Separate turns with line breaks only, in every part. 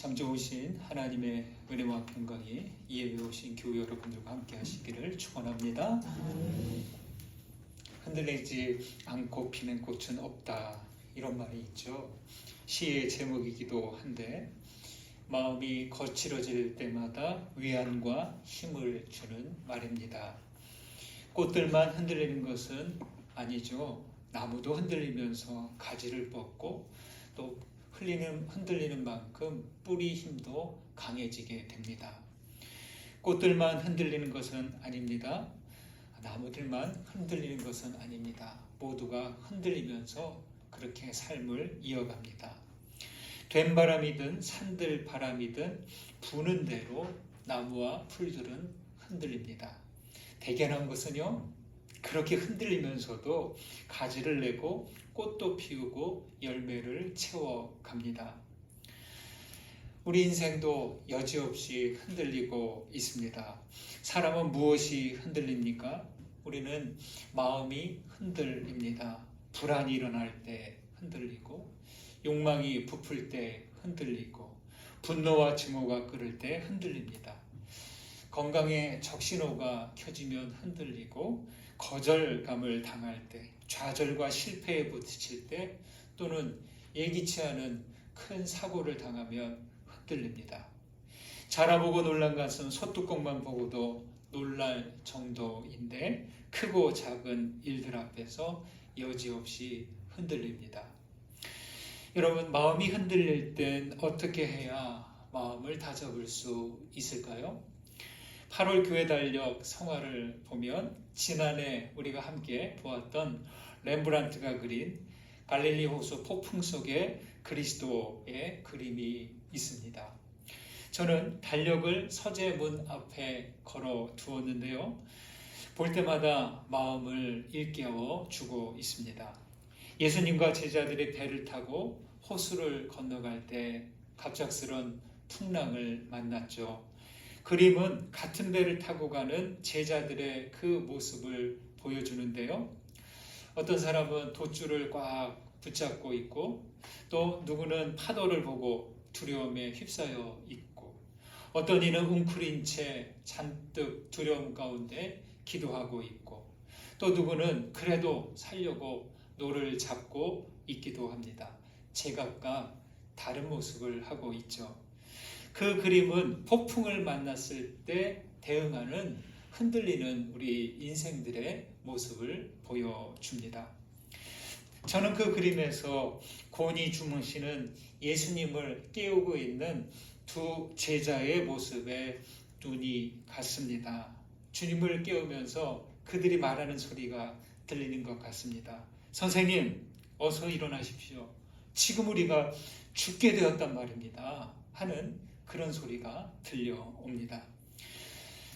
참 좋으신 하나님의 은혜와 평강이 예배에 오신 교회 여러분들과 함께 하시기를 축원합니다. 흔들리지 않고 피는 꽃은 없다, 이런 말이 있죠. 시의 제목이기도 한데, 마음이 거칠어질 때마다 위안과 힘을 주는 말입니다. 꽃들만 흔들리는 것은 아니죠. 나무도 흔들리면서 가지를 뻗고 또 흔들리는 만큼 뿌리 힘도 강해지게 됩니다. 꽃들만 흔들리는 것은 아닙니다. 나무들만 흔들리는 것은 아닙니다. 모두가 흔들리면서 그렇게 삶을 이어갑니다. 된바람이든 산들바람이든 부는 대로 나무와 풀들은 흔들립니다. 대견한 것은요, 그렇게 흔들리면서도 가지를 내고 꽃도 피우고 열매를 채워갑니다. 우리 인생도 여지없이 흔들리고 있습니다. 사람은 무엇이 흔들립니까? 우리는 마음이 흔들립니다. 불안이 일어날 때 흔들리고, 욕망이 부풀 때 흔들리고, 분노와 증오가 끓을 때 흔들립니다. 건강에 적신호가 켜지면 흔들리고, 거절감을 당할 때, 좌절과 실패에 부딪힐 때, 또는 예기치 않은 큰 사고를 당하면 흔들립니다. 자라보고 놀란 것은 소뚜껑만 보고도 놀랄 정도인데, 크고 작은 일들 앞에서 여지없이 흔들립니다. 여러분, 마음이 흔들릴 땐 어떻게 해야 마음을 다잡을 수 있을까요? 8월 교회 달력 성화를 보면 지난해 우리가 함께 보았던 렘브란트가 그린 갈릴리 호수 폭풍 속에 그리스도의 그림이 있습니다. 저는 달력을 서재문 앞에 걸어 두었는데요. 볼 때마다 마음을 일깨워 주고 있습니다. 예수님과 제자들이 배를 타고 호수를 건너갈 때 갑작스런 풍랑을 만났죠. 그림은 같은 배를 타고 가는 제자들의 그 모습을 보여주는데요. 어떤 사람은 돛줄을 꽉 붙잡고 있고, 또 누구는 파도를 보고 두려움에 휩싸여 있고, 어떤 이는 웅크린 채 잔뜩 두려움 가운데 기도하고 있고, 또 누구는 그래도 살려고 노를 잡고 있기도 합니다. 제각각 다른 모습을 하고 있죠. 그 그림은 폭풍을 만났을 때 대응하는 흔들리는 우리 인생들의 모습을 보여줍니다. 저는 그 그림에서 곤히 주무시는 예수님을 깨우고 있는 두 제자의 모습에 눈이 갔습니다. 주님을 깨우면서 그들이 말하는 소리가 들리는 것 같습니다. 선생님, 어서 일어나십시오. 지금 우리가 죽게 되었단 말입니다. 하는 그런 소리가 들려옵니다.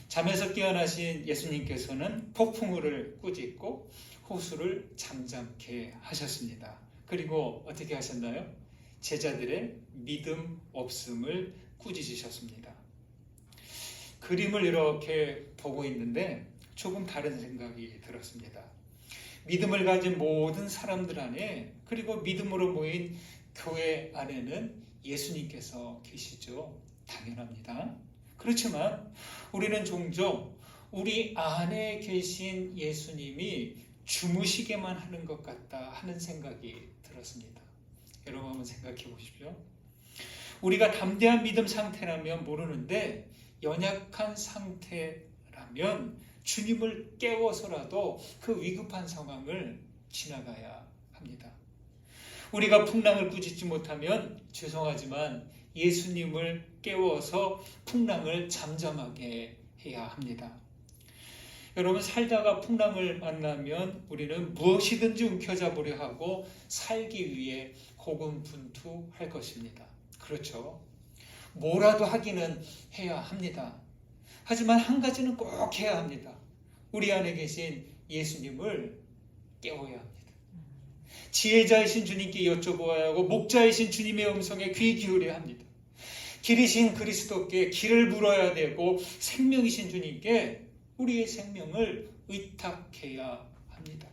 잠에서 깨어나신 예수님께서는 폭풍우를 꾸짖고 호수를 잠잠케 하셨습니다. 그리고 어떻게 하셨나요? 제자들의 믿음 없음을 꾸짖으셨습니다. 그림을 이렇게 보고 있는데 조금 다른 생각이 들었습니다. 믿음을 가진 모든 사람들 안에, 그리고 믿음으로 모인 교회 안에는 예수님께서 계시죠. 당연합니다. 그렇지만 우리는 종종 우리 안에 계신 예수님이 주무시게만 하는 것 같다 하는 생각이 들었습니다. 여러분 한번 생각해 보십시오. 우리가 담대한 믿음 상태라면 모르는데, 연약한 상태라면 주님을 깨워서라도 그 위급한 상황을 지나가야 합니다. 우리가 풍랑을 꾸짖지 못하면 죄송하지만 예수님을 깨워서 풍랑을 잠잠하게 해야 합니다. 여러분, 살다가 풍랑을 만나면 우리는 무엇이든지 움켜잡으려 하고 살기 위해 고군분투할 것입니다. 그렇죠. 뭐라도 하기는 해야 합니다. 하지만 한 가지는 꼭 해야 합니다. 우리 안에 계신 예수님을 깨워야 합니다. 지혜자이신 주님께 여쭤보아야 하고, 목자이신 주님의 음성에 귀 기울여야 합니다. 길이신 그리스도께 길을 물어야 되고, 생명이신 주님께 우리의 생명을 의탁해야 합니다.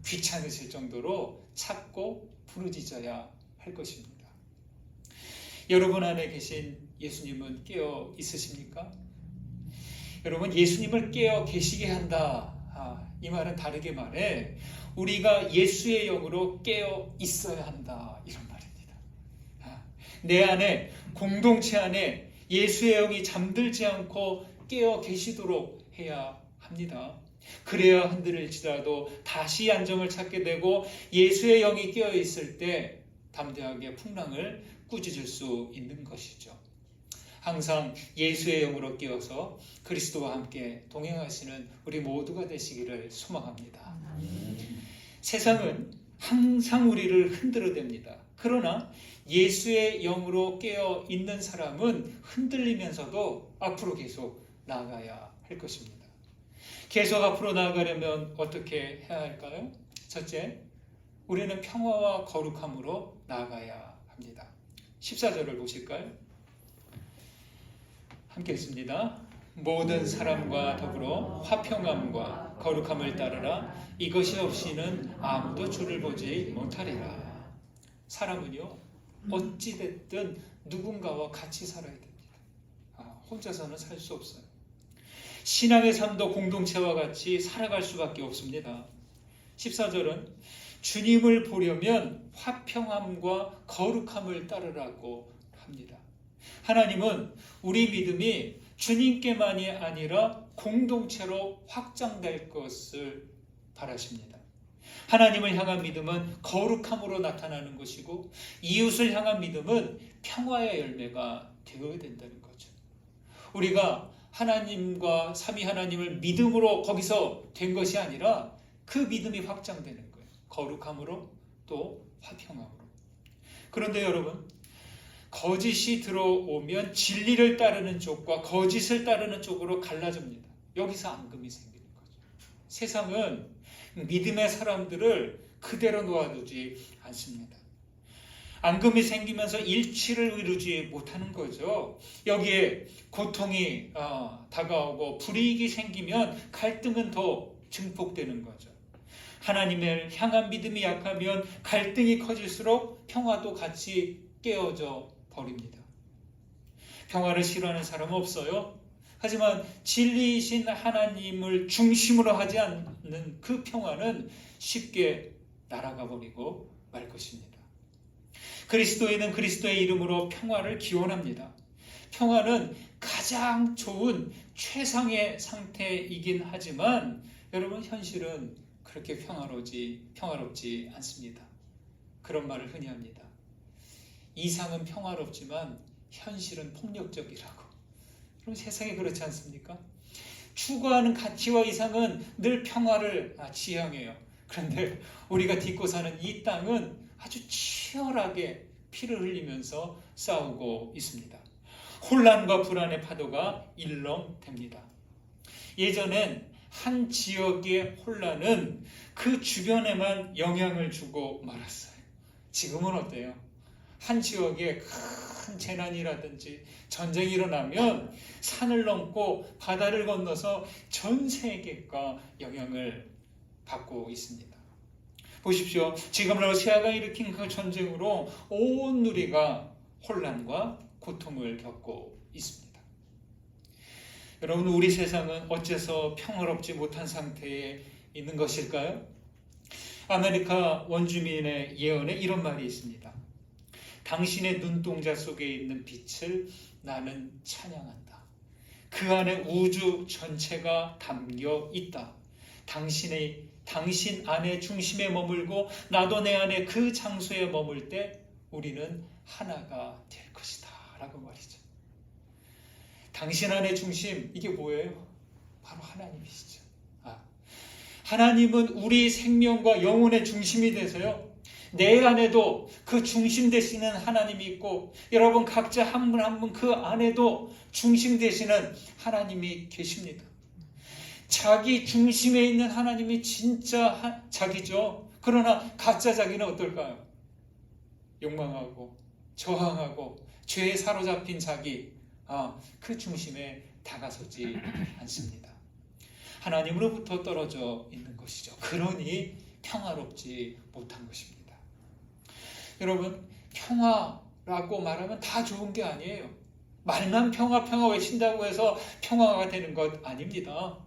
귀찮으실 정도로 찾고 부르짖어야 할 것입니다. 여러분 안에 계신 예수님은 깨어 있으십니까? 여러분, 예수님을 깨어 계시게 한다. 이 말은 다르게 말해 우리가 예수의 영으로 깨어 있어야 한다, 이런 말입니다. 내 안에, 공동체 안에 예수의 영이 잠들지 않고 깨어 계시도록 해야 합니다. 그래야 흔들릴지라도 다시 안정을 찾게 되고 예수의 영이 깨어 있을 때 담대하게 풍랑을 꾸짖을 수 있는 것이죠. 항상 예수의 영으로 깨어서 그리스도와 함께 동행하시는 우리 모두가 되시기를 소망합니다. 세상은 항상 우리를 흔들어댑니다. 그러나 예수의 영으로 깨어 있는 사람은 흔들리면서도 앞으로 계속 나아가야 할 것입니다. 계속 앞으로 나아가려면 어떻게 해야 할까요? 첫째, 우리는 평화와 거룩함으로 나아가야 합니다. 14절을 보실까요? 함께 읽습니다. 모든 사람과 더불어 화평함과 거룩함을 따르라. 이것이 없이는 아무도 주를 보지 못하리라. 사람은요, 어찌됐든 누군가와 같이 살아야 됩니다. 혼자서는 살 수 없어요. 신앙의 삶도 공동체와 같이 살아갈 수밖에 없습니다. 14절은 주님을 보려면 화평함과 거룩함을 따르라고 합니다. 하나님은 우리 믿음이 주님께만이 아니라 공동체로 확장될 것을 바라십니다. 하나님을 향한 믿음은 거룩함으로 나타나는 것이고 이웃을 향한 믿음은 평화의 열매가 되어야 된다는 거죠. 우리가 하나님과 삼위 하나님을 믿음으로 거기서 된 것이 아니라 그 믿음이 확장되는 거예요. 거룩함으로 또 화평함으로. 그런데 여러분, 거짓이 들어오면 진리를 따르는 쪽과 거짓을 따르는 쪽으로 갈라집니다. 여기서 앙금이 생기는 거죠. 세상은 믿음의 사람들을 그대로 놓아두지 않습니다. 앙금이 생기면서 일치를 이루지 못하는 거죠. 여기에 고통이 다가오고 불이익이 생기면 갈등은 더 증폭되는 거죠. 하나님을 향한 믿음이 약하면 갈등이 커질수록 평화도 같이 깨어져 버립니다. 평화를 싫어하는 사람은 없어요. 하지만 진리이신 하나님을 중심으로 하지 않는 그 평화는 쉽게 날아가 버리고 말 것입니다. 그리스도인은 그리스도의 이름으로 평화를 기원합니다. 평화는 가장 좋은 최상의 상태이긴 하지만 여러분, 현실은 그렇게 평화롭지 않습니다. 그런 말을 흔히 합니다. 이상은 평화롭지만 현실은 폭력적이라고. 그럼 세상이 그렇지 않습니까? 추구하는 가치와 이상은 늘 평화를 지향해요. 그런데 우리가 딛고 사는 이 땅은 아주 치열하게 피를 흘리면서 싸우고 있습니다. 혼란과 불안의 파도가 일렁댑니다. 예전엔 한 지역의 혼란은 그 주변에만 영향을 주고 말았어요. 지금은 어때요? 한 지역에 큰 재난이라든지 전쟁이 일어나면 산을 넘고 바다를 건너서 전 세계가 영향을 받고 있습니다. 보십시오. 지금 러시아가 일으킨 그 전쟁으로 온 누리가 혼란과 고통을 겪고 있습니다. 여러분, 우리 세상은 어째서 평화롭지 못한 상태에 있는 것일까요? 아메리카 원주민의 예언에 이런 말이 있습니다. 당신의 눈동자 속에 있는 빛을 나는 찬양한다. 그 안에 우주 전체가 담겨 있다. 당신 안에 중심에 머물고 나도 내 안에 그 장소에 머물 때 우리는 하나가 될 것이다 라고 말이죠. 당신 안에 중심, 이게 뭐예요? 바로 하나님이시죠. 하나님은 우리 생명과 영혼의 중심이 되세요. 내 안에도 그 중심 되시는 하나님이 있고 여러분 각자 한 분 한 분 그 안에도 중심 되시는 하나님이 계십니다. 자기 중심에 있는 하나님이 진짜 자기죠. 그러나 가짜 자기는 어떨까요? 욕망하고 저항하고 죄에 사로잡힌 자기, 그 중심에 다가서지 않습니다. 하나님으로부터 떨어져 있는 것이죠. 그러니 평화롭지 못한 것입니다. 여러분, 평화를 평화라고 말하면 다 좋은 게 아니에요. 말만 평화 평화 외친다고 해서 평화가 되는 것 아닙니다.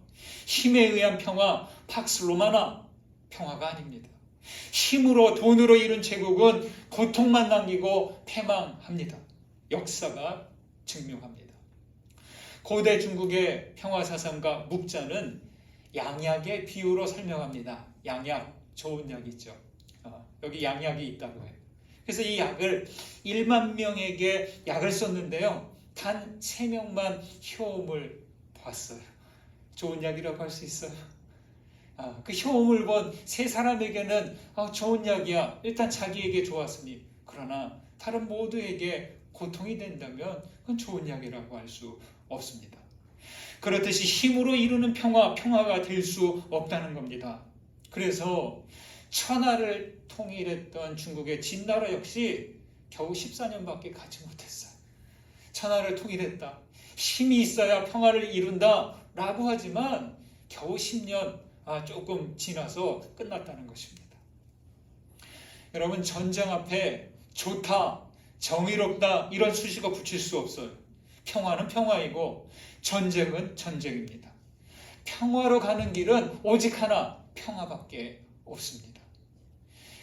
힘에 의한 평화, 팍스 로마나 평화가 아닙니다. 힘으로 돈으로 이룬 제국은 고통만 남기고 패망합니다. 역사가 증명합니다. 고대 중국의 평화사상가 묵자는 양약의 비유로 설명합니다. 양약, 좋은 약 있죠. 여기 양약이 있다고 해요. 그래서 이 약을 1만 명에게 약을 썼는데요. 단 3명만 효험을 봤어요. 좋은 약이라고 할 수 있어요. 그 효험을 본 3사람에게는 좋은 약이야. 일단 자기에게 좋았으니. 그러나 다른 모두에게 고통이 된다면 그건 좋은 약이라고 할 수 없습니다. 그렇듯이 힘으로 이루는 평화가 될 수 없다는 겁니다. 그래서 천하를 통일했던 중국의 진나라 역시 겨우 14년밖에 가지 못했어요. 천하를 통일했다. 힘이 있어야 평화를 이룬다 라고 하지만 겨우 10년 조금 지나서 끝났다는 것입니다. 여러분, 전쟁 앞에 좋다, 정의롭다 이런 수식어 붙일 수 없어요. 평화는 평화이고 전쟁은 전쟁입니다. 평화로 가는 길은 오직 하나, 평화밖에 없습니다.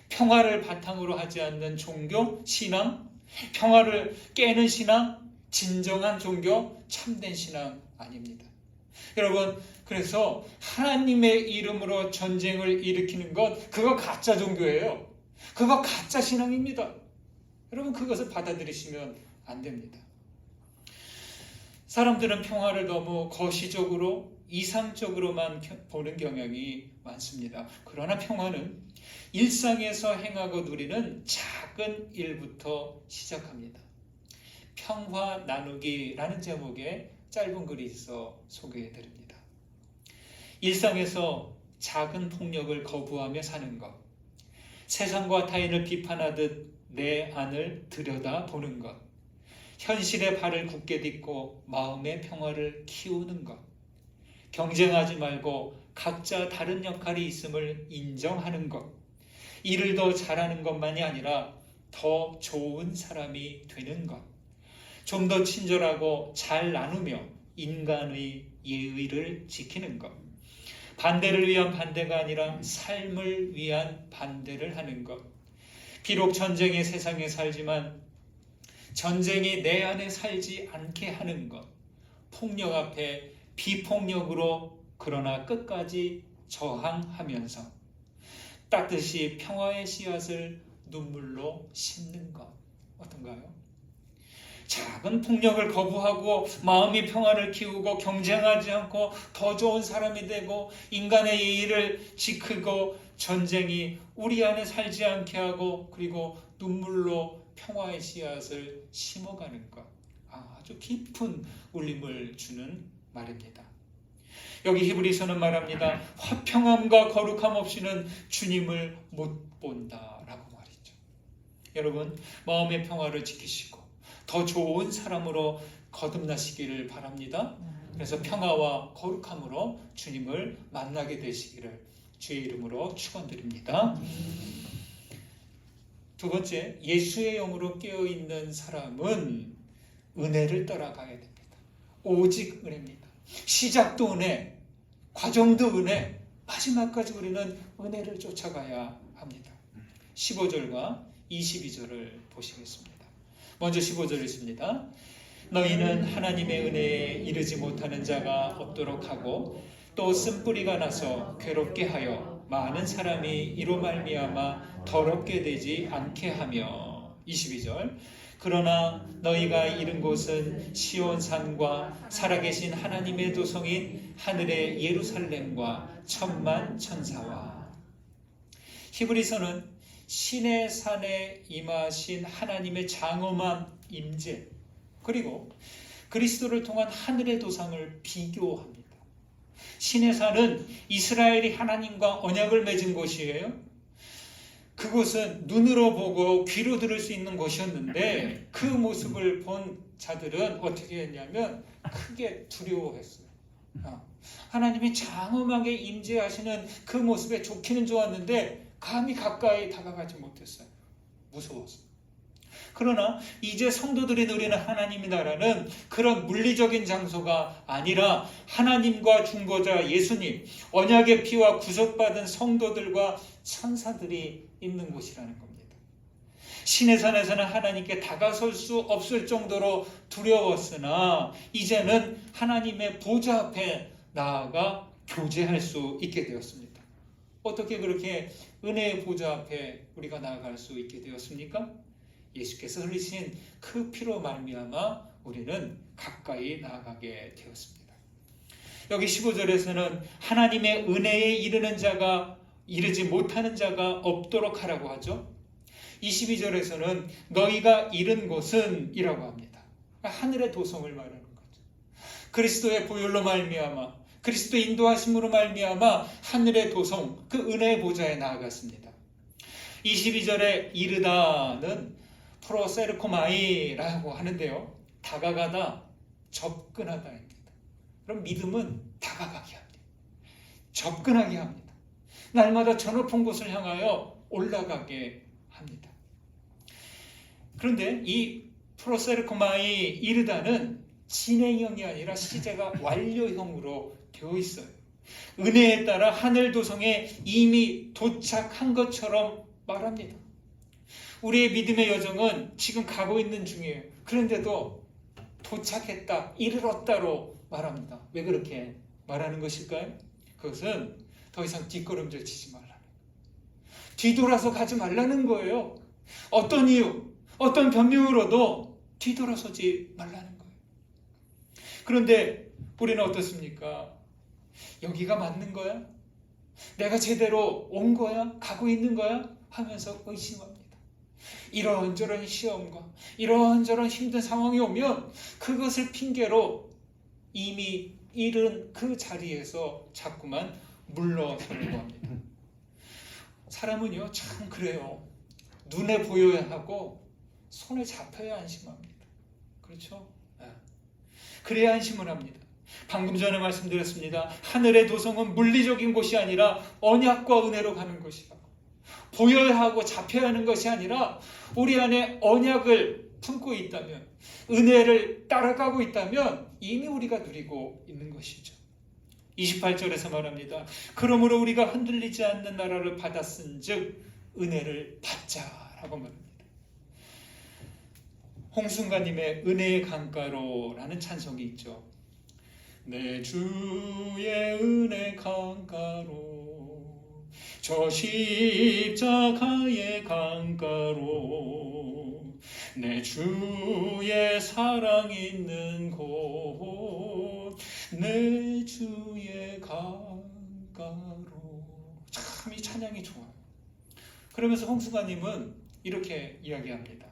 평화를 바탕으로 하지 않는 종교, 신앙, 평화를 깨는 신앙, 진정한 종교, 참된 신앙 아닙니다. 여러분, 그래서 하나님의 이름으로 전쟁을 일으키는 것, 그거 가짜 종교예요. 그거 가짜 신앙입니다. 여러분, 그것을 받아들이시면 안 됩니다. 사람들은 평화를 너무 거시적으로 이상적으로만 보는 경향이 많습니다. 그러나 평화는 일상에서 행하고 누리는 작은 일부터 시작합니다. 평화 나누기라는 제목의 짧은 글이 있어 소개해드립니다. 일상에서 작은 폭력을 거부하며 사는 것, 세상과 타인을 비판하듯 내 안을 들여다보는 것, 현실에 발을 굳게 딛고 마음의 평화를 키우는 것, 경쟁하지 말고 각자 다른 역할이 있음을 인정하는 것, 일을 더 잘하는 것만이 아니라 더 좋은 사람이 되는 것, 좀 더 친절하고 잘 나누며 인간의 예의를 지키는 것, 반대를 위한 반대가 아니라 삶을 위한 반대를 하는 것, 비록 전쟁의 세상에 살지만 전쟁이 내 안에 살지 않게 하는 것, 폭력 앞에 비폭력으로 그러나 끝까지 저항하면서 따뜻이 평화의 씨앗을 눈물로 심는 것, 어떤가요? 작은 폭력을 거부하고 마음의 평화를 키우고 경쟁하지 않고 더 좋은 사람이 되고 인간의 예의를 지키고 전쟁이 우리 안에 살지 않게 하고 그리고 눈물로 평화의 씨앗을 심어가는 것, 아주 깊은 울림을 주는 말입니다. 여기 히브리서는 말합니다. 화평함과 거룩함 없이는 주님을 못 본다라고 말이죠. 여러분, 마음의 평화를 지키시고 더 좋은 사람으로 거듭나시기를 바랍니다. 그래서 평화와 거룩함으로 주님을 만나게 되시기를 주의 이름으로 축원드립니다. 두 번째, 예수의 영으로 깨어있는 사람은 은혜를 따라가야 됩니다. 오직 은혜입니다. 시작도 은혜, 과정도 은혜, 마지막까지 우리는 은혜를 쫓아가야 합니다. 15절과 22절을 보시겠습니다. 먼저 15절 있습니다. 너희는 하나님의 은혜에 이르지 못하는 자가 없도록 하고 또 쓴뿌리가 나서 괴롭게 하여 많은 사람이 이로 말미암아 더럽게 되지 않게 하며 22절 그러나 너희가 이른 곳은 시온산과 살아계신 하나님의 도성인 하늘의 예루살렘과 천만 천사와 히브리서는 신의 산에 임하신 하나님의 장엄한 임재 그리고 그리스도를 통한 하늘의 도상을 비교합니다. 신의 산은 이스라엘이 하나님과 언약을 맺은 곳이에요. 그곳은 눈으로 보고 귀로 들을 수 있는 곳이었는데 그 모습을 본 자들은 어떻게 했냐면 크게 두려워했어요. 하나님이 장엄하게 임재하시는 그 모습에 좋기는 좋았는데 감히 가까이 다가가지 못했어요. 무서웠어요. 그러나 이제 성도들이 누리는 하나님의 나라는 그런 물리적인 장소가 아니라 하나님과 중보자 예수님, 언약의 피와 구속받은 성도들과 천사들이 있는 곳이라는 겁니다. 신의 산에서는 하나님께 다가설 수 없을 정도로 두려웠으나 이제는 하나님의 보좌 앞에 나아가 교제할 수 있게 되었습니다. 어떻게 그렇게 은혜의 보좌 앞에 우리가 나아갈 수 있게 되었습니까? 예수께서 흘리신 그 피로 말미암아 우리는 가까이 나아가게 되었습니다. 여기 15절에서는 하나님의 은혜에 이르는 자가 이르지 못하는 자가 없도록 하라고 하죠. 22절에서는 너희가 이른 곳은 이라고 합니다. 하늘의 도성을 말하는 거죠. 그리스도의 보혈로 말미암아 그리스도의 인도하심으로 말미암아 하늘의 도성 그 은혜의 보좌에 나아갔습니다. 22절에 이르다는 프로세르코마이라고 하는데요. 다가가다, 접근하다입니다. 그럼 믿음은 다가가게 합니다. 접근하게 합니다. 날마다 저 높은 곳을 향하여 올라가게 합니다. 그런데 이 프로세르코마이 이르다는 진행형이 아니라 시제가 완료형으로 되어 있어요. 은혜에 따라 하늘 도성에 이미 도착한 것처럼 말합니다. 우리의 믿음의 여정은 지금 가고 있는 중이에요. 그런데도 도착했다, 이르렀다로 말합니다. 왜 그렇게 말하는 것일까요? 그것은 더 이상 뒷걸음질 치지 말라는 거예요. 뒤돌아서 가지 말라는 거예요. 어떤 이유, 어떤 변명으로도 뒤돌아서지 말라는 거예요. 그런데 우리는 어떻습니까? 여기가 맞는 거야? 내가 제대로 온 거야? 가고 있는 거야? 하면서 의심합니다. 이런저런 시험과 이런저런 힘든 상황이 오면 그것을 핑계로 이미 이른 그 자리에서 자꾸만 물러서려고 합니다. 사람은요 참 그래요. 눈에 보여야 하고 손에 잡혀야 안심합니다. 그렇죠? 그래야 안심을 합니다. 방금 전에 말씀드렸습니다. 하늘의 도성은 물리적인 곳이 아니라 언약과 은혜로 가는 것이다. 보여야 하고 잡혀야 하는 것이 아니라 우리 안에 언약을 품고 있다면, 은혜를 따라가고 있다면 이미 우리가 누리고 있는 것이죠. 28절에서 말합니다. 그러므로 우리가 흔들리지 않는 나라를 받았은즉 은혜를 받자라고 말합니다. 홍순가님의 은혜의 강가로라는 찬송이 있죠. 내 주의 은혜 강가로 저 십자가의 강가로 내 주의 사랑 있는 곳 내 주의 강가로. 참 이 찬양이 좋아요. 그러면서 홍순가님은 이렇게 이야기합니다.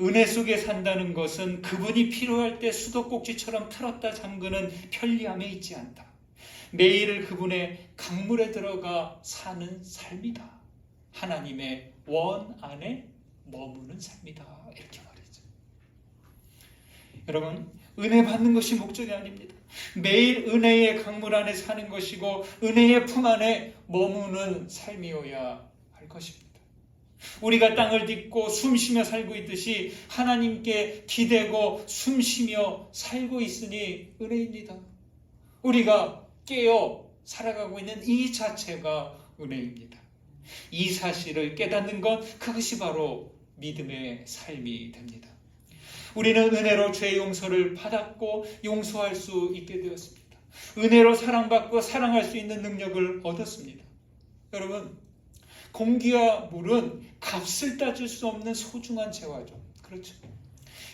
은혜 속에 산다는 것은 그분이 필요할 때 수도꼭지처럼 틀었다 잠그는 편리함에 있지 않다. 매일 그분의 강물에 들어가 사는 삶이다. 하나님의 원 안에 머무는 삶이다. 이렇게 말이죠. 여러분, 은혜 받는 것이 목적이 아닙니다. 매일 은혜의 강물 안에 사는 것이고 은혜의 품 안에 머무는 삶이어야 할 것입니다. 우리가 땅을 딛고 숨쉬며 살고 있듯이 하나님께 기대고 숨쉬며 살고 있으니 은혜입니다. 우리가 깨어 살아가고 있는 이 자체가 은혜입니다. 이 사실을 깨닫는 것, 그것이 바로 믿음의 삶이 됩니다. 우리는 은혜로 죄 용서를 받았고 용서할 수 있게 되었습니다. 은혜로 사랑받고 사랑할 수 있는 능력을 얻었습니다. 여러분, 공기와 물은 값을 따질 수 없는 소중한 재화죠. 그렇죠?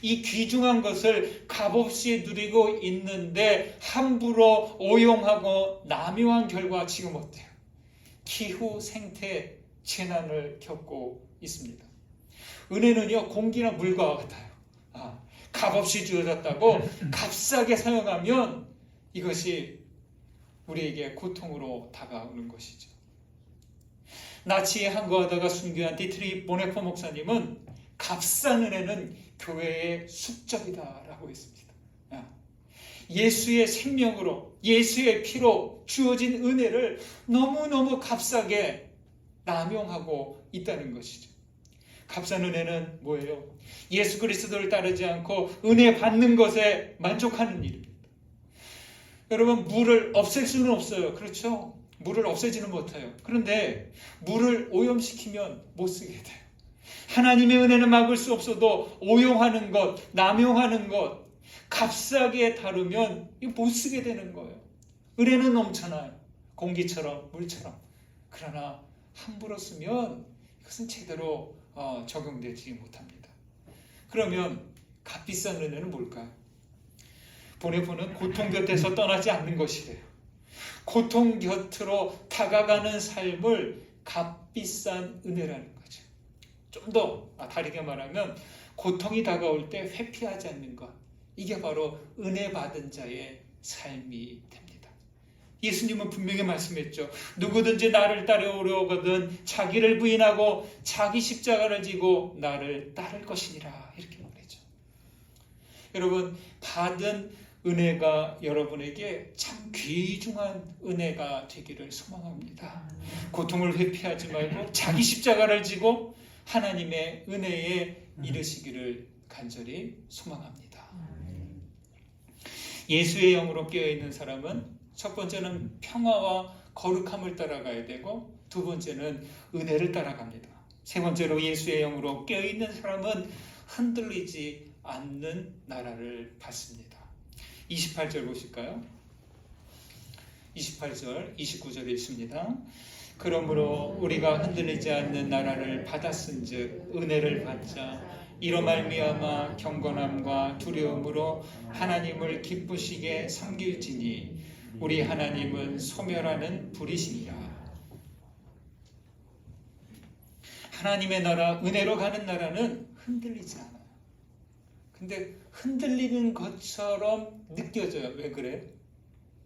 이 귀중한 것을 값없이 누리고 있는데 함부로 오용하고 남용한 결과 지금 어때요? 기후 생태 재난을 겪고 있습니다. 은혜는요 공기나 물과 같아요. 값없이 주어졌다고 값싸게 사용하면 이것이 우리에게 고통으로 다가오는 것이죠. 나치에 항거하다가 순교한 디트리 보네퍼 목사님은 값싼 은혜는 교회의 숙적이다라고 했습니다. 예수의 생명으로, 예수의 피로 주어진 은혜를 너무너무 값싸게 남용하고 있다는 것이죠. 값싼 은혜는 뭐예요? 예수 그리스도를 따르지 않고 은혜 받는 것에 만족하는 일입니다. 여러분, 물을 없앨 수는 없어요. 그렇죠? 물을 없애지는 못해요. 그런데 물을 오염시키면 못 쓰게 돼요. 하나님의 은혜는 막을 수 없어도 오용하는 것, 남용하는 것, 값싸게 다루면 못 쓰게 되는 거예요. 은혜는 넘쳐나요. 공기처럼, 물처럼. 그러나 함부로 쓰면 이것은 제대로 적용되지 못합니다. 그러면 값비싼 은혜는 뭘까요? 보내보는 고통 곁에서 떠나지 않는 것이래요. 고통 곁으로 다가가는 삶을 값비싼 은혜라는 거죠. 좀 더 다르게 말하면 고통이 다가올 때 회피하지 않는 것, 이게 바로 은혜 받은 자의 삶이 됩니다. 예수님은 분명히 말씀했죠. 누구든지 나를 따르려거든 자기를 부인하고 자기 십자가를 지고 나를 따를 것이니라, 이렇게 말했죠. 여러분, 받은 은혜가 여러분에게 참 귀중한 은혜가 되기를 소망합니다. 고통을 회피하지 말고 자기 십자가를 지고 하나님의 은혜에 이르시기를 간절히 소망합니다. 예수의 영으로 깨어있는 사람은 첫 번째는 평화와 거룩함을 따라가야 되고, 두 번째는 은혜를 따라갑니다. 세 번째로 예수의 영으로 깨어있는 사람은 흔들리지 않는 나라를 받습니다. 28절 보실까요? 28절, 29절에 있습니다. 그러므로 우리가 흔들리지 않는 나라를 받았은즉 은혜를 받자. 이로 말미암아 경건함과 두려움으로 하나님을 기쁘시게 섬길지니 우리 하나님은 소멸하는 불이시니라. 하나님의 나라, 은혜로 가는 나라는 흔들리지 않아요. 근데 흔들리는 것처럼 느껴져요. 왜 그래?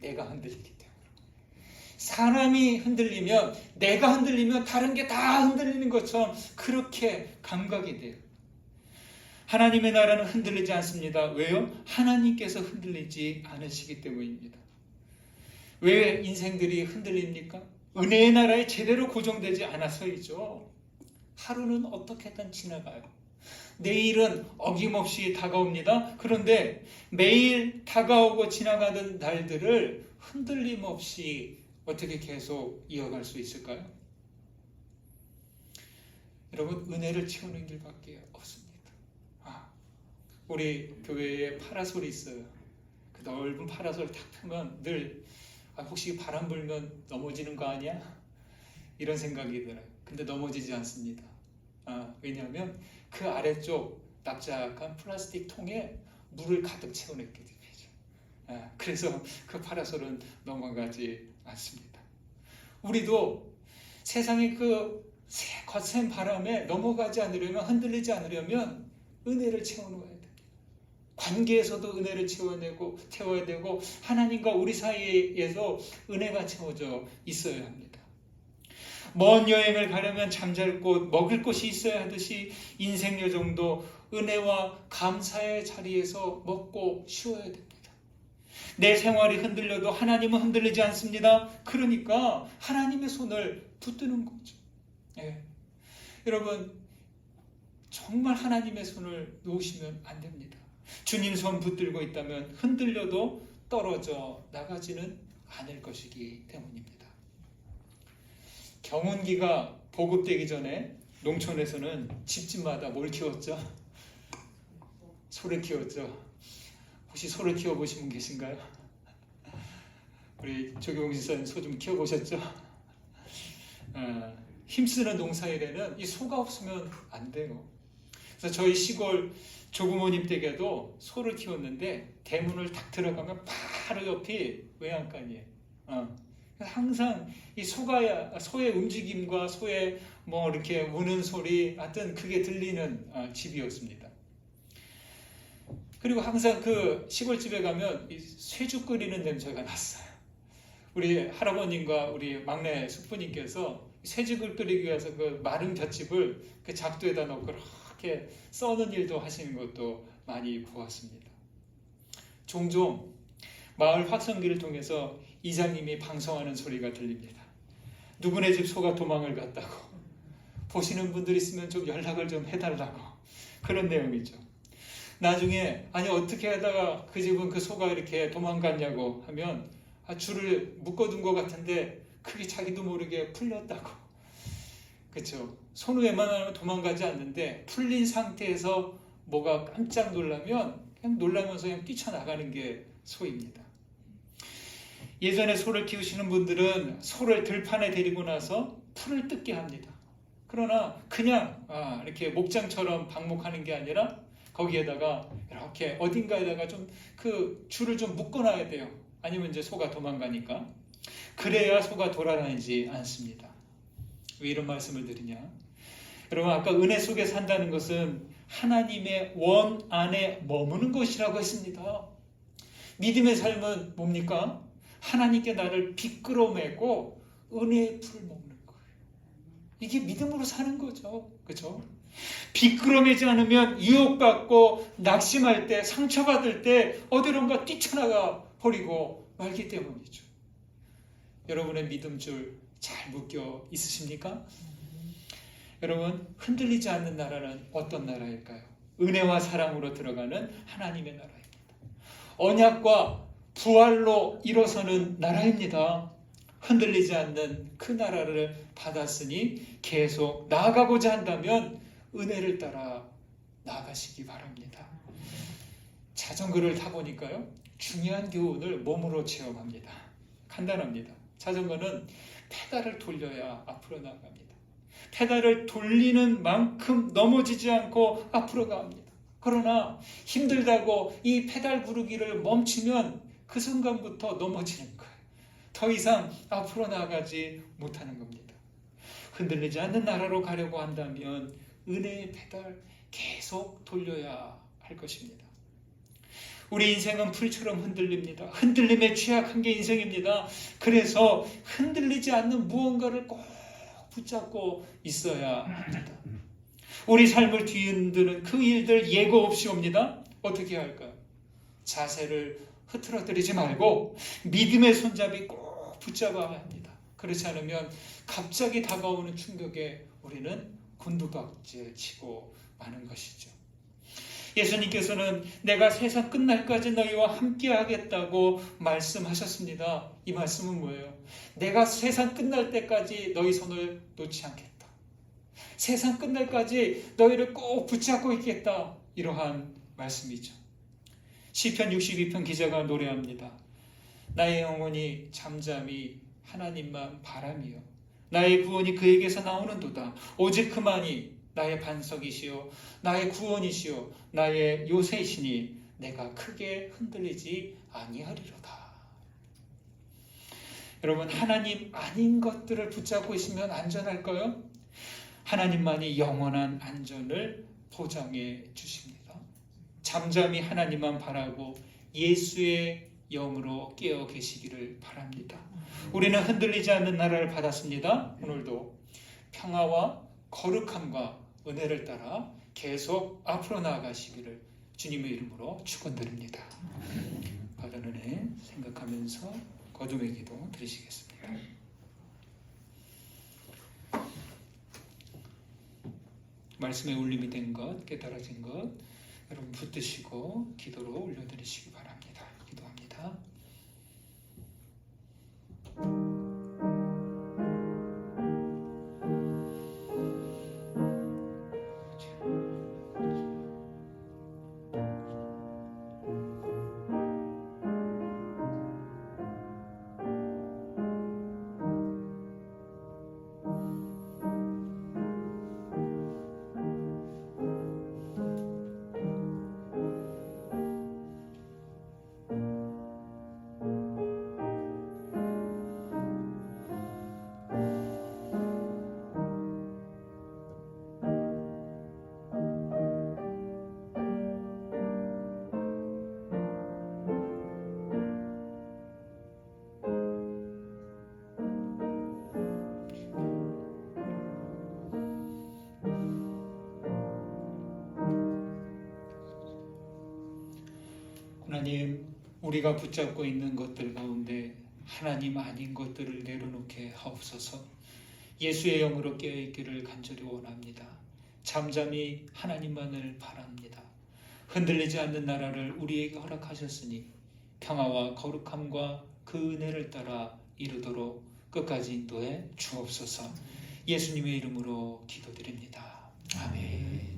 내가 흔들리기 때문에. 사람이 흔들리면, 내가 흔들리면 다른 게 다 흔들리는 것처럼 그렇게 감각이 돼요. 하나님의 나라는 흔들리지 않습니다. 왜요? 하나님께서 흔들리지 않으시기 때문입니다. 왜 인생들이 흔들립니까? 은혜의 나라에 제대로 고정되지 않아서이죠. 하루는 어떻게든 지나가요. 내일은 어김없이 다가옵니다. 그런데 매일 다가오고 지나가는 날들을 흔들림 없이 어떻게 계속 이어갈 수 있을까요? 여러분, 은혜를 채우는 길밖에 없습니다. 우리 교회에 파라솔이 있어요. 그 넓은 파라솔 탁 펴면 늘 혹시 바람 불면 넘어지는 거 아니야? 이런 생각이 들어요. 근데 넘어지지 않습니다. 왜냐하면 그 아래쪽 납작한 플라스틱 통에 물을 가득 채워냈기 때문이죠. 그래서 그 파라솔은 넘어가지 않습니다. 우리도 세상의 그 거센 바람에 넘어가지 않으려면, 흔들리지 않으려면 은혜를 채워놓아야 됩니다. 관계에서도 은혜를 채워야 되고 하나님과 우리 사이에서 은혜가 채워져 있어야 합니다. 먼 여행을 가려면 잠잘 곳, 먹을 곳이 있어야 하듯이 인생 여정도 은혜와 감사의 자리에서 먹고 쉬어야 됩니다. 내 생활이 흔들려도 하나님은 흔들리지 않습니다. 그러니까 하나님의 손을 붙드는 거죠. 여러분, 정말 하나님의 손을 놓으시면 안 됩니다. 주님 손 붙들고 있다면 흔들려도 떨어져 나가지는 않을 것이기 때문입니다. 경운기가 보급되기 전에 농촌에서는 집집마다 뭘 키웠죠? 소를 키웠죠. 혹시 소를 키워보신 분 계신가요? 우리 조경진 선생님 소 좀 키워보셨죠? 힘쓰는 농사일에는 이 소가 없으면 안 돼요. 그래서 저희 시골 조부모님 댁에도 소를 키웠는데 대문을 딱 들어가면 바로 옆이 외양간이에요. 항상 이 소의 움직임과 소의 뭐 이렇게 우는 소리, 하여튼 그게 들리는 집이었습니다. 그리고 항상 그 시골집에 가면 이 쇠죽 끓이는 냄새가 났어요. 우리 할아버님과 우리 막내 숙부님께서 쇠죽을 끓이기 위해서 그 마른 볏짚을 그 작두에다 넣고 이렇게 써는 일도 하시는 것도 많이 보았습니다. 종종 마을 확성기를 통해서 이장님이 방송하는 소리가 들립니다. 누구네 집 소가 도망을 갔다고, 보시는 분들 있으면 좀 연락을 좀 해달라고 그런 내용이죠. 나중에 아니 어떻게 하다가 그 집은 그 소가 이렇게 도망갔냐고 하면 줄을 묶어둔 것 같은데 그게 자기도 모르게 풀렸다고. 그렇죠. 소는 웬만하면 도망가지 않는데 풀린 상태에서 뭐가 깜짝 놀라면 그냥 놀라면서 그냥 뛰쳐나가는 게 소입니다. 예전에 소를 키우시는 분들은 소를 들판에 데리고 나서 풀을 뜯게 합니다. 그러나 그냥 이렇게 목장처럼 방목하는 게 아니라 거기에다가 이렇게 어딘가에다가 좀 그 줄을 좀 묶어놔야 돼요. 아니면 이제 소가 도망가니까. 그래야 소가 돌아다니지 않습니다. 왜 이런 말씀을 드리냐? 여러분 아까 은혜 속에 산다는 것은 하나님의 원 안에 머무는 것이라고 했습니다. 믿음의 삶은 뭡니까? 하나님께 나를 비끄러매고 은혜의 풀을 먹는 거예요. 이게 믿음으로 사는 거죠. 그렇죠? 비끄러매지 않으면 유혹받고 낙심할 때 상처받을 때 어디론가 뛰쳐나가 버리고 말기 때문이죠. 여러분의 믿음줄 잘 묶여 있으십니까? 여러분 흔들리지 않는 나라는 어떤 나라일까요? 은혜와 사랑으로 들어가는 하나님의 나라입니다. 언약과 부활로 일어서는 나라입니다. 흔들리지 않는 그 나라를 받았으니 계속 나아가고자 한다면 은혜를 따라 나아가시기 바랍니다. 자전거를 타보니까요 중요한 교훈을 몸으로 체험합니다. 간단합니다. 자전거는 페달을 돌려야 앞으로 나갑니다. 페달을 돌리는 만큼 넘어지지 않고 앞으로 갑니다. 그러나 힘들다고 이 페달 구르기를 멈추면 그 순간부터 넘어지는 거예요. 더 이상 앞으로 나가지 못하는 겁니다. 흔들리지 않는 나라로 가려고 한다면 은혜의 페달 계속 돌려야 할 것입니다. 우리 인생은 풀처럼 흔들립니다. 흔들림에 취약한 게 인생입니다. 그래서 흔들리지 않는 무언가를 꼭 붙잡고 있어야 합니다. 우리 삶을 뒤흔드는 그 일들 예고 없이 옵니다. 어떻게 할까요? 자세를 흐트러뜨리지 말고 믿음의 손잡이 꼭 붙잡아야 합니다. 그렇지 않으면 갑자기 다가오는 충격에 우리는 곤두박질 치고 마는 것이죠. 예수님께서는 내가 세상 끝날까지 너희와 함께 하겠다고 말씀하셨습니다. 이 말씀은 뭐예요? 내가 세상 끝날 때까지 너희 손을 놓지 않겠다. 세상 끝날까지 너희를 꼭 붙잡고 있겠다. 이러한 말씀이죠. 시편 62편 기자가 노래합니다. 나의 영혼이 잠잠히 하나님만 바라며 나의 구원이 그에게서 나오는도다. 오직 그만이 나의 반석이시요 나의 구원이시요 나의 요새이시니 내가 크게 흔들리지 아니하리로다. 여러분 하나님 아닌 것들을 붙잡고 있으면 안전할까요? 하나님만이 영원한 안전을 보장해 주십니다. 잠잠히 하나님만 바라고 예수의 영으로 깨어 계시기를 바랍니다. 우리는 흔들리지 않는 나라를 받았습니다. 오늘도 평화와 거룩함과 은혜를 따라 계속 앞으로 나아가시기를 주님의 이름으로 축원드립니다. 받은 은혜 생각하면서 거듭의 기도 드리시겠습니다. 말씀에 울림이 된 것, 깨달아진 것 여러분 붙드시고 기도로 올려드리시기 바랍니다. 기도합니다. 하나님, 우리가 붙잡고 있는 것들 가운데 하나님 아닌 것들을 내려놓게 하옵소서. 예수의 영으로 깨어있기를 간절히 원합니다. 잠잠히 하나님만을 바랍니다. 흔들리지 않는 나라를 우리에게 허락하셨으니 평화와 거룩함과 그 은혜를 따라 이루도록 끝까지 인도해 주옵소서. 예수님의 이름으로 기도드립니다. 아멘.